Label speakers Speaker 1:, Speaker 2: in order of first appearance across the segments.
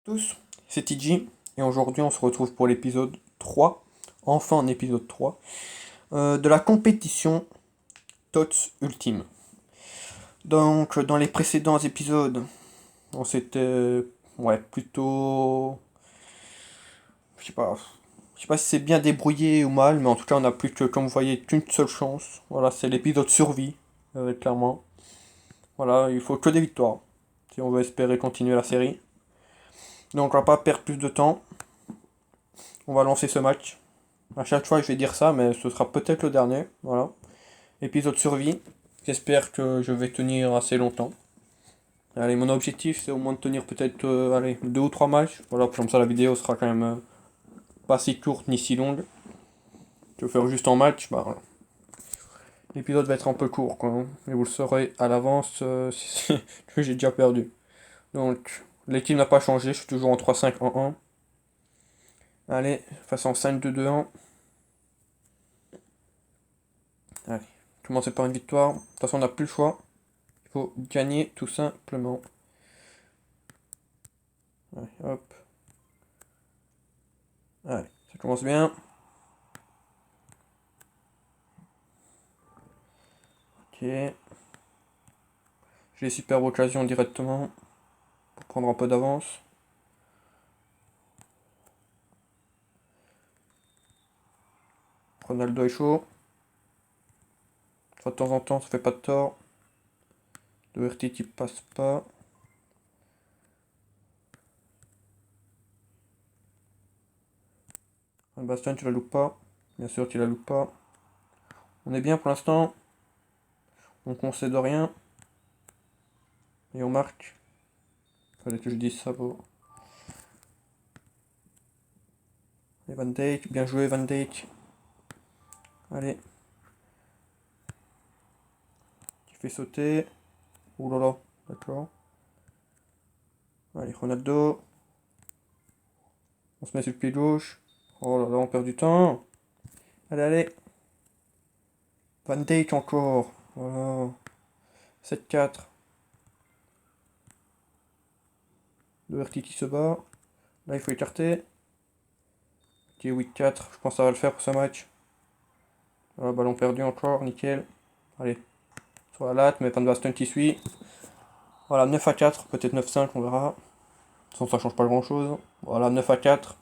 Speaker 1: Tous, c'est TG et aujourd'hui on se retrouve pour l'épisode 3, enfin un épisode 3, de la compétition TOTS Ultime. Donc dans les précédents épisodes, on s'était plutôt je sais pas si c'est bien débrouillé ou mal, mais en tout cas on a plus que, comme vous voyez, qu'une seule chance. Voilà, c'est l'épisode survie, clairement. Voilà, il faut que des victoires si on veut espérer continuer la série. Donc on va pas perdre plus de temps, on va lancer ce match. À chaque fois, je vais dire ça, mais ce sera peut-être le dernier. Voilà. Épisode survie. J'espère que je vais tenir assez longtemps. Allez, mon objectif, c'est au moins de tenir peut-être allez, 2 ou 3 matchs. Voilà, comme ça la vidéo sera quand même pas si courte ni si longue. Je vais faire juste en match, bah voilà. L'épisode va être un peu court, quoi, hein. Et vous le saurez à l'avance que j'ai déjà perdu. Donc, l'équipe n'a pas changé, je suis toujours en 3-5-1-1. Allez, façon 5-2-2-1. Allez, commencer par une victoire. De toute façon, on n'a plus le choix. Il faut gagner tout simplement. Allez, hop. Allez, ça commence bien. Ok. J'ai les superbes occasions directement pour prendre un peu d'avance. Ronaldo est chaud. De temps en temps, ça fait pas de tort. Doherty qui passe pas. Van Basten, tu la loupes pas. Bien sûr, tu la loupes pas. On est bien pour l'instant. On concède rien. Et on marque. Fallait que je dise ça pour. Et Van Dijk, bien joué Van Dijk. Allez. Tu fais sauter. Ouh là là, d'accord. Allez, Ronaldo. On se met sur le pied gauche. Oh là là, on perd du temps. Allez, allez. Van Dijk encore. Voilà. 7-4. Doherty qui se bat. Là, il faut écarter. Ok, 8-4. Je pense que ça va le faire pour ce match. Voilà, ballon perdu encore. Nickel. Allez. Sur la latte, mais Van Basten qui suit. Voilà, 9-4. Peut-être 9-5, on verra. De toute façon, ça change pas grand-chose. Voilà, 9-4.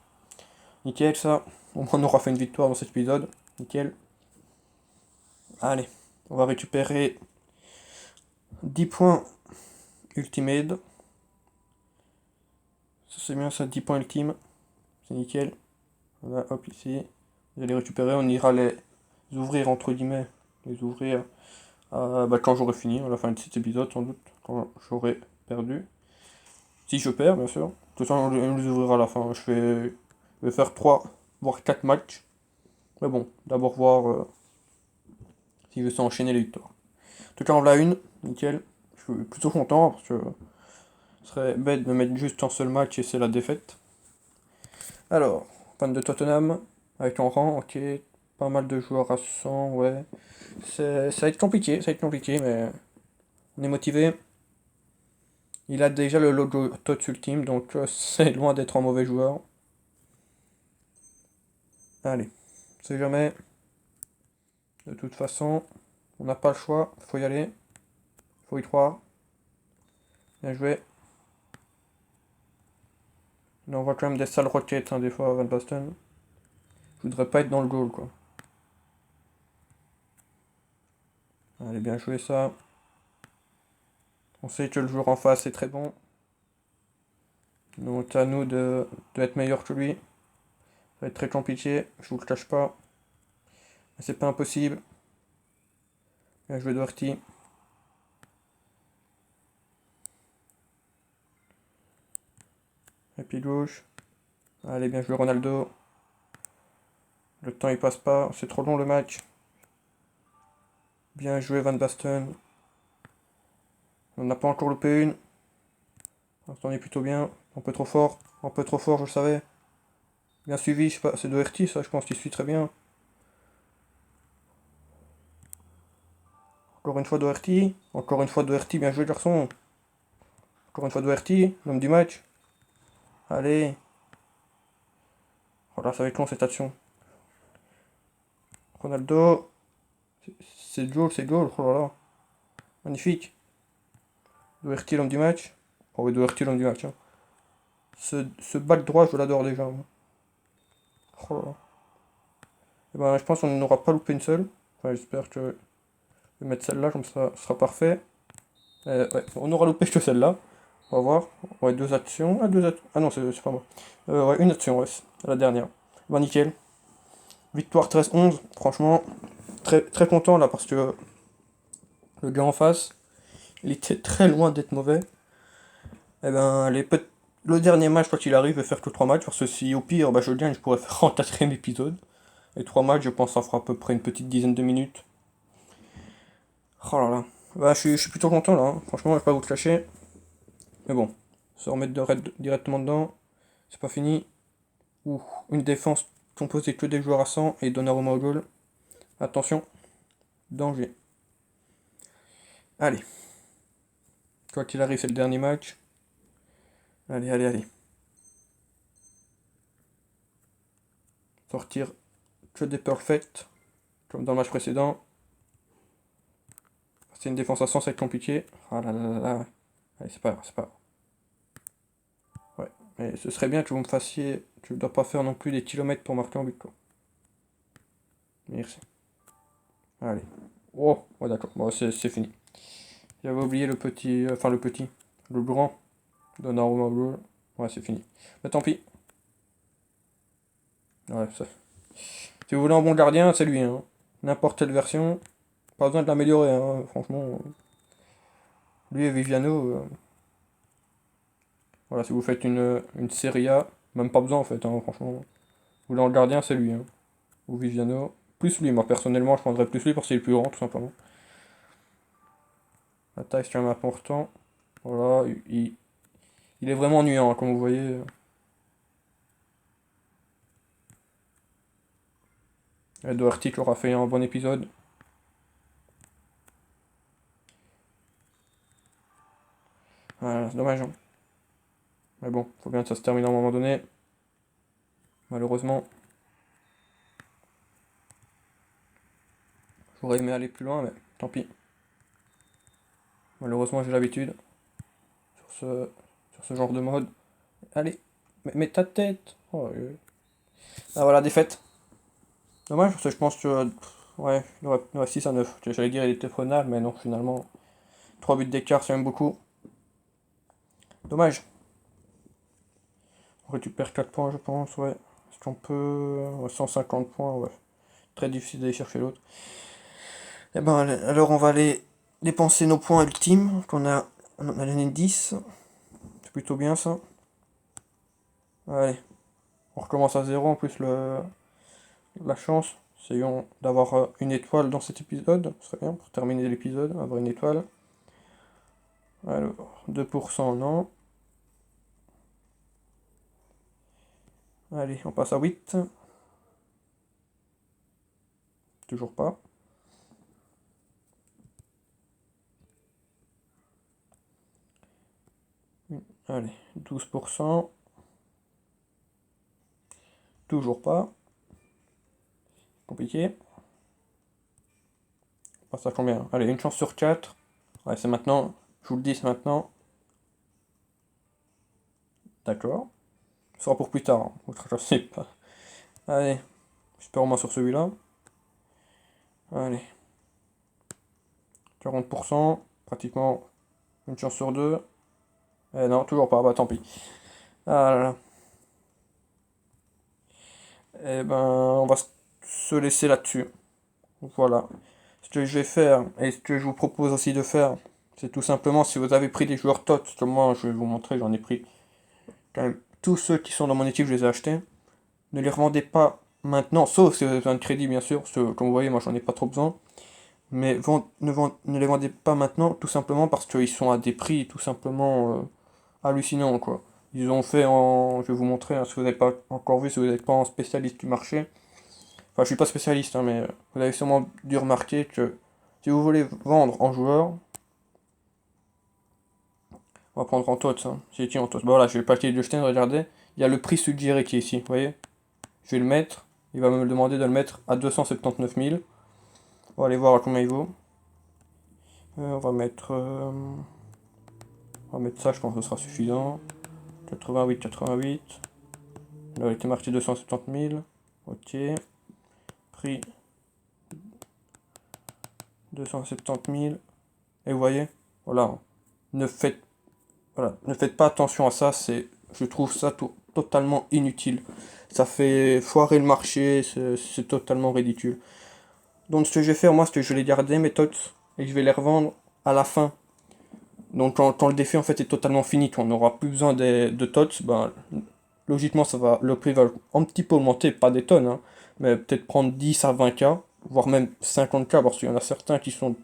Speaker 1: Nickel, ça. Au moins, on aura fait une victoire dans cet épisode. Nickel. Allez. On va récupérer 10 points ultimate. Ça, c'est bien, ça. 10 points ultime. C'est nickel. Voilà, hop, ici. Vous allez récupérer. On ira les ouvrir, entre guillemets. Les ouvrir quand j'aurai fini, à la fin de cet épisode, sans doute. Quand j'aurai perdu. Si je perds, bien sûr. De toute façon, on les ouvrira à la fin. Je vais faire 3 voire 4 matchs. Mais bon, d'abord voir si je sais enchaîner les victoires. En tout cas, on l'a une. Nickel. Je suis plutôt content parce que ce serait bête de mettre juste un seul match et c'est la défaite. Alors, fan de Tottenham, avec en rang, ok, pas mal de joueurs à 100, ouais. Ça va être compliqué, mais on est motivé. Il a déjà le logo TOTS Ultime, donc c'est loin d'être un mauvais joueur. Allez, on sait jamais. De toute façon, on n'a pas le choix, faut y aller, faut y croire. Bien joué. Là, on voit quand même des sales roquettes, hein, des fois, à Van Basten. Je voudrais pas être dans le goal, quoi. Allez, bien joué ça. On sait que le joueur en face est très bon. Donc à nous de être meilleur que lui. Ça va être très compliqué, je vous le cache pas. Mais c'est pas impossible. Bien joué Doherty. Et puis gauche. Allez, bien joué Ronaldo. Le temps il passe pas, c'est trop long le match. Bien joué Van Basten. On n'a pas encore loupé une. Pour l'instant on est plutôt bien. Un peu trop fort, je le savais. Bien suivi, je sais pas, c'est Doherty ça, je pense qu'il suit très bien. Encore une fois Doherty. Encore une fois Doherty, bien joué garçon. Encore une fois Doherty, l'homme du match. Allez. Voilà, ça va être long cette action. Ronaldo. C'est goal, oh là là. Magnifique. Doherty l'homme du match. Oh oui, Doherty l'homme du match. Hein. Ce back droit, je l'adore déjà. Moi. Oh là là. Et ben, je pense qu'on n'aura pas loupé une seule. Enfin, j'espère que je vais mettre celle-là, comme ça, ce sera parfait. Ouais, on aura loupé que celle-là. On va voir. Ouais, deux actions. Ah non, c'est pas moi. Ouais, une action, ouais, c'est la dernière. Ben, nickel. Victoire 13-11. Franchement, très, très content là parce que le gars en face, il était très loin d'être mauvais. Et ben, le dernier match, quand il arrive, je vais faire que 3 matchs. Parce que si au pire, bah, je gagne, je pourrais faire en 4ème épisode. Et 3 matchs, je pense, ça fera à peu près une petite dizaine de minutes. Oh là là. Bah, je suis plutôt content là. Hein. Franchement, je vais pas vous le cacher. Mais bon, se remettre directement dedans, c'est pas fini. Ouh, une défense composée que des joueurs à 100 et Donnarumma au goal. Attention, danger. Allez, quoi qu'il arrive, c'est le dernier match. Allez, allez, allez. Sortir que des perfects, comme dans le match précédent. C'est une défense à 100, ça va être compliqué. Ah là là là là. Allez, c'est pas grave, c'est pas grave. Ouais, mais ce serait bien que vous me fassiez. Je ne dois pas faire non plus des kilomètres pour marquer en but, quoi. Merci. Allez. Oh, ouais, d'accord. Bon, c'est fini. J'avais oublié le petit. Enfin, le petit. Le grand. Donnarumma Blue. Ouais, c'est fini. Mais tant pis. Ouais, ça. Si vous voulez un bon gardien, c'est lui. Hein. N'importe quelle version. Pas besoin de l'améliorer, hein, franchement. Lui et Viviano. Voilà, si vous faites une Serie A, même pas besoin en fait, hein, franchement. Vous voulez un gardien, c'est lui. Hein. Ou Viviano. Plus lui, moi personnellement, je prendrais plus lui parce qu'il est plus grand, tout simplement. La taille, c'est quand même important. Voilà, il est vraiment ennuyant, hein, comme vous voyez. Doherty aura fait un bon épisode. Voilà, c'est dommage. Hein. Mais bon, faut bien que ça se termine à un moment donné. Malheureusement, j'aurais aimé aller plus loin, mais tant pis. Malheureusement, j'ai l'habitude sur ce genre de mode. Allez, mets ta tête. Oh, ah voilà, défaite. Dommage, parce que je pense que. Ouais, il aurait 6 à 9. J'allais dire il était prenable, mais non, finalement. 3 buts d'écart, c'est même beaucoup. Dommage. On récupère 4 points, je pense, ouais. Est-ce qu'on peut. Ouais, 150 points, ouais. Très difficile d'aller chercher l'autre. Eh ben, alors on va aller dépenser nos points ultimes, on a l'année 10. C'est plutôt bien ça. Allez, on recommence à zéro en plus la chance. Essayons d'avoir une étoile dans cet épisode. Ce serait bien pour terminer l'épisode, avoir une étoile. Alors, 2% non. Allez, on passe à 8. Toujours pas. Allez, 12%. Toujours pas. Compliqué. On passe à combien? Allez, une chance sur 4. Ouais, c'est maintenant. Je vous le dis, c'est maintenant. D'accord. Ce sera pour plus tard. Hein. Autre, je sais pas. Allez, j'espère au moins sur celui-là. Allez, 40%. Pratiquement une chance sur 2. Non, toujours pas. Bah tant pis. Ah là là. Eh ben, on va se laisser là-dessus. Voilà. Ce que je vais faire, et ce que je vous propose aussi de faire, c'est tout simplement, si vous avez pris des joueurs TOT, comme moi, je vais vous montrer, j'en ai pris quand même tous ceux qui sont dans mon équipe, je les ai achetés. Ne les revendez pas maintenant, sauf si vous avez besoin de crédit, bien sûr, parce que comme vous voyez, moi, j'en ai pas trop besoin. Mais ne les vendez pas maintenant, tout simplement parce qu'ils sont à des prix tout simplement hallucinants, quoi. Ils ont fait en. Je vais vous montrer, hein, si vous n'avez pas encore vu, si vous n'êtes pas un spécialiste du marché. Enfin, je suis pas spécialiste, hein, mais vous avez sûrement dû remarquer que si vous voulez vendre en joueur, on va prendre en TOTS. Hein. C'est qui en TOTS? Bah voilà, j'ai le paquet de Stein, regardez. il y a le prix suggéré qui est ici, vous voyez. Je vais le mettre, il va me demander de le mettre à 279 000. On va aller voir à combien il vaut. On va mettre ça, je pense que ce sera suffisant. 88, 88. Il a été marqué 270 000. Ok. Prix 270 000. Et vous voyez, voilà. Ne faites pas attention à ça, je trouve ça totalement inutile. Ça fait foirer le marché, c'est totalement ridicule. Donc ce que je vais faire, moi, c'est que je vais les garder, mes tots, et je vais les revendre à la fin. Donc quand le défi en fait est totalement fini, quand on n'aura plus besoin de tots, ben, logiquement le prix va un petit peu augmenter, pas des tonnes, hein, mais peut-être prendre 10 à 20K, voire même 50K, parce qu'il y en a certains qui sont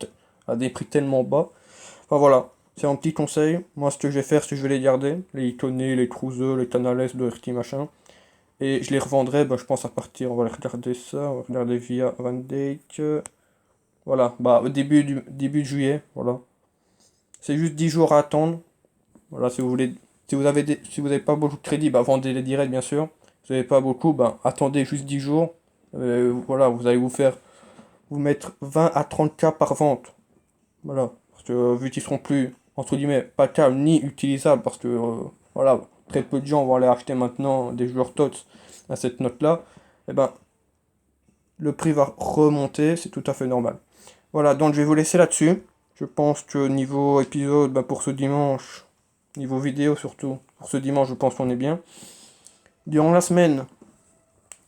Speaker 1: à des prix tellement bas. Enfin voilà, c'est un petit conseil. Moi, ce que je vais faire, c'est que je vais les garder. Les Iconé, les Cruiser, les Canales, le RT machin. Et je les revendrai, bah, je pense à partir, on va regarder ça, on va regarder via Van Dijk. Voilà, bah au début de juillet, voilà. C'est juste 10 jours à attendre. Voilà, si vous voulez, si vous avez pas beaucoup de crédit, bah vendez les directs bien sûr. Si vous n'avez pas beaucoup, bah attendez juste 10 jours. Voilà, vous allez vous mettre 20 à 30K par vente. Voilà, parce que vu qu'ils seront plus, entre guillemets, pas calmes ni utilisables, parce que voilà, très peu de gens vont aller acheter maintenant des joueurs TOTS à cette note-là, et ben le prix va remonter, c'est tout à fait normal. Voilà, donc je vais vous laisser là-dessus. Je pense que niveau épisode, ben, pour ce dimanche, niveau vidéo surtout, pour ce dimanche, je pense qu'on est bien. Durant la semaine,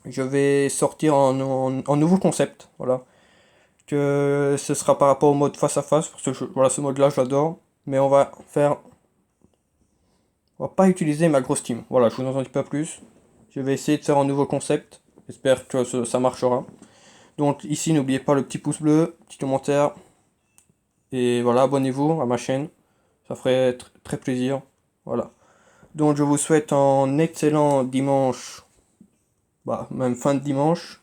Speaker 1: je vais sortir un nouveau concept, voilà. Que ce sera par rapport au mode face à face, parce que voilà, ce mode-là, j'adore. Mais on va pas utiliser ma grosse team. Voilà, je vous en dis pas plus. Je vais essayer de faire un nouveau concept. J'espère que ça marchera. Donc ici, n'oubliez pas le petit pouce bleu, petit commentaire. Et voilà, abonnez-vous à ma chaîne. Ça ferait très plaisir. Voilà. Donc je vous souhaite un excellent dimanche. Bah, même fin de dimanche.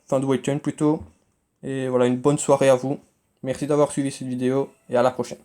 Speaker 1: Fin de week-end plutôt. Et voilà, une bonne soirée à vous. Merci d'avoir suivi cette vidéo et à la prochaine.